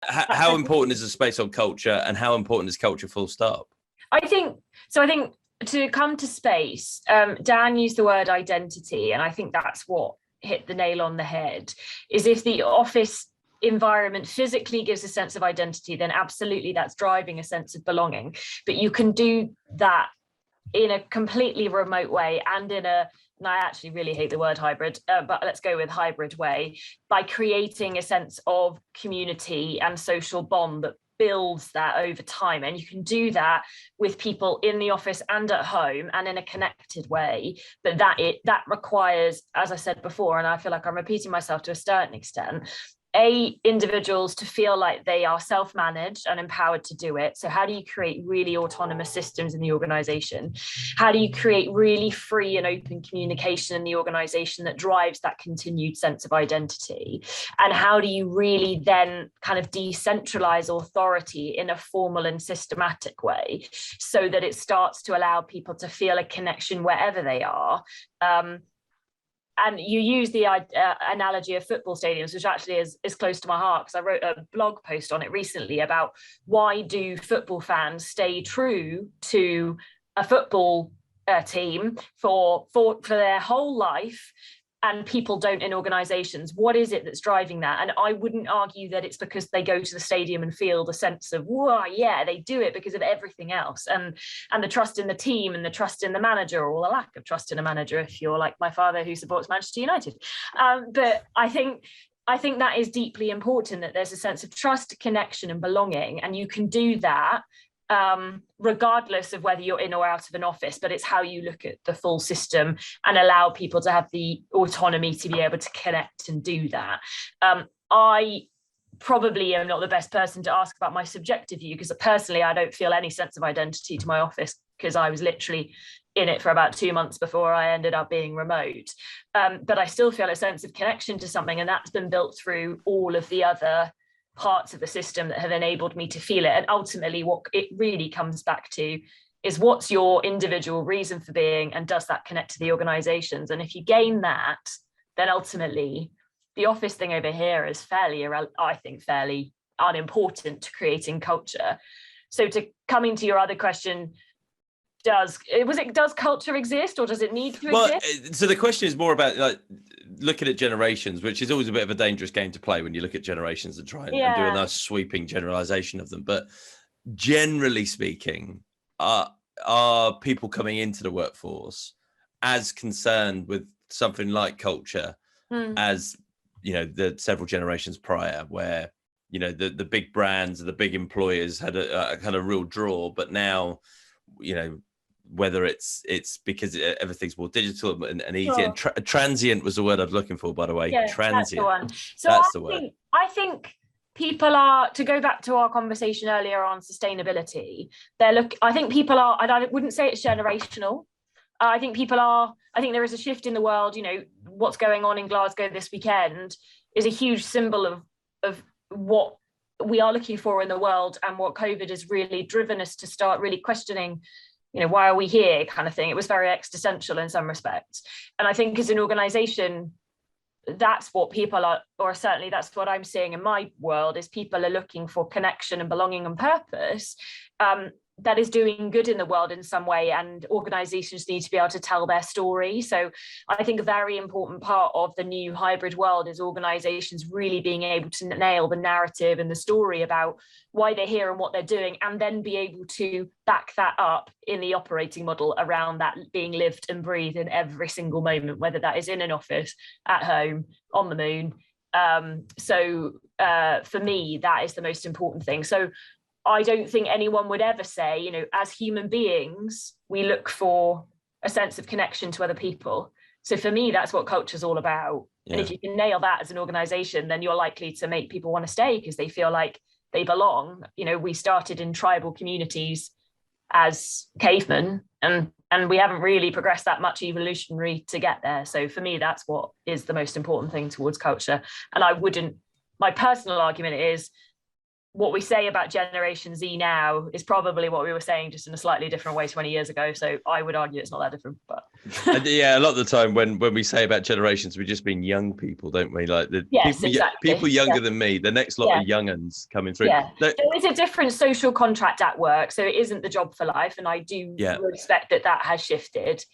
How important is the space on culture, and how important is culture full stop? I think to come to space, Dan used the word identity, and I think that's what hit the nail on the head. Is if the office environment physically gives a sense of identity, then absolutely that's driving a sense of belonging. But you can do that in a completely remote way, and and I actually really hate the word hybrid, but let's go with hybrid way, by creating a sense of community and social bond that builds that over time. And you can do that with people in the office and at home and in a connected way. But that requires, as I said before, and I feel like I'm repeating myself to a certain extent, individuals to feel like they are self-managed and empowered to do it. So how do you create really autonomous systems in the organization? How do you create really free and open communication in the organization that drives that continued sense of identity? And how do you really then kind of decentralize authority in a formal and systematic way so that it starts to allow people to feel a connection wherever they are? And you use the analogy of football stadiums, which actually is close to my heart, because I wrote a blog post on it recently about why do football fans stay true to a football team for their whole life, and people don't in organizations. What is it that's driving that? And I wouldn't argue that it's because they go to the stadium and feel the sense of, whoa, yeah, they do it because of everything else. And the trust in the team and the trust in the manager, or the lack of trust in a manager, if you're like my father who supports Manchester United. But I think that is deeply important, that there's a sense of trust, connection and belonging. And you can do that regardless of whether you're in or out of an office, but it's how you look at the full system and allow people to have the autonomy to be able to connect and do that. I probably am not the best person to ask about my subjective view, because personally I don't feel any sense of identity to my office, because I was literally in it for about 2 months before I ended up being remote. But I still feel a sense of connection to something, and that's been built through all of the other parts of the system that have enabled me to feel it. And ultimately what it really comes back to is, what's your individual reason for being, and does that connect to the organizations? And if you gain that, then ultimately the office thing over here is fairly unimportant to creating culture. So to coming to your other question, does culture exist, or does it need to exist? So the question is more about like looking at generations, which is always a bit of a dangerous game to play when you look at generations and try and do a nice sweeping generalization of them. But generally speaking, are people coming into the workforce as concerned with something like culture as, you know, the several generations prior, where, you know, the big brands and the big employers had a kind of real draw, but now, you know, whether it's because everything's more digital and easy, and transient was the word I was looking for, by the way. Transient. That's the one. So I think people are, to go back to our conversation earlier on sustainability, I think people are, and I wouldn't say it's generational. I think there is a shift in the world. You know, what's going on in Glasgow this weekend is a huge symbol of what we are looking for in the world, and what COVID has really driven us to start really questioning, you know, why are we here, kind of thing. It was very existential in some respects. And I think as an organization, that's what people are, or certainly that's what I'm seeing in my world, is people are looking for connection and belonging and purpose that is doing good in the world in some way, and organizations need to be able to tell their story. So I think a very important part of the new hybrid world is organizations really being able to nail the narrative and the story about why they're here and what they're doing, and then be able to back that up in the operating model around that being lived and breathed in every single moment, whether that is in an office, at home, on the moon. So for me, that is the most important thing. So I don't think anyone would ever say, you know, as human beings, we look for a sense of connection to other people. So for me, that's what culture is all about. Yeah. And if you can nail that as an organization, then you're likely to make people want to stay because they feel like they belong. You know, we started in tribal communities as cavemen, and we haven't really progressed that much evolutionary to get there. So for me, that's what is the most important thing towards culture. And my personal argument is, what we say about Generation Z now is probably what we were saying just in a slightly different way 20 years ago. So I would argue it's not that different. But and yeah, a lot of the time when we say about generations, we just mean young people, don't we? Like the people younger than me, the next lot of young uns coming through. Yeah. There is a different social contract at work. So it isn't the job for life. And I do respect that has shifted.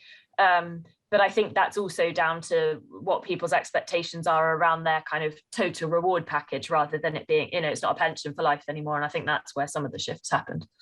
But I think that's also down to what people's expectations are around their kind of total reward package, rather than it being, it's not a pension for life anymore. And I think that's where some of the shifts happened.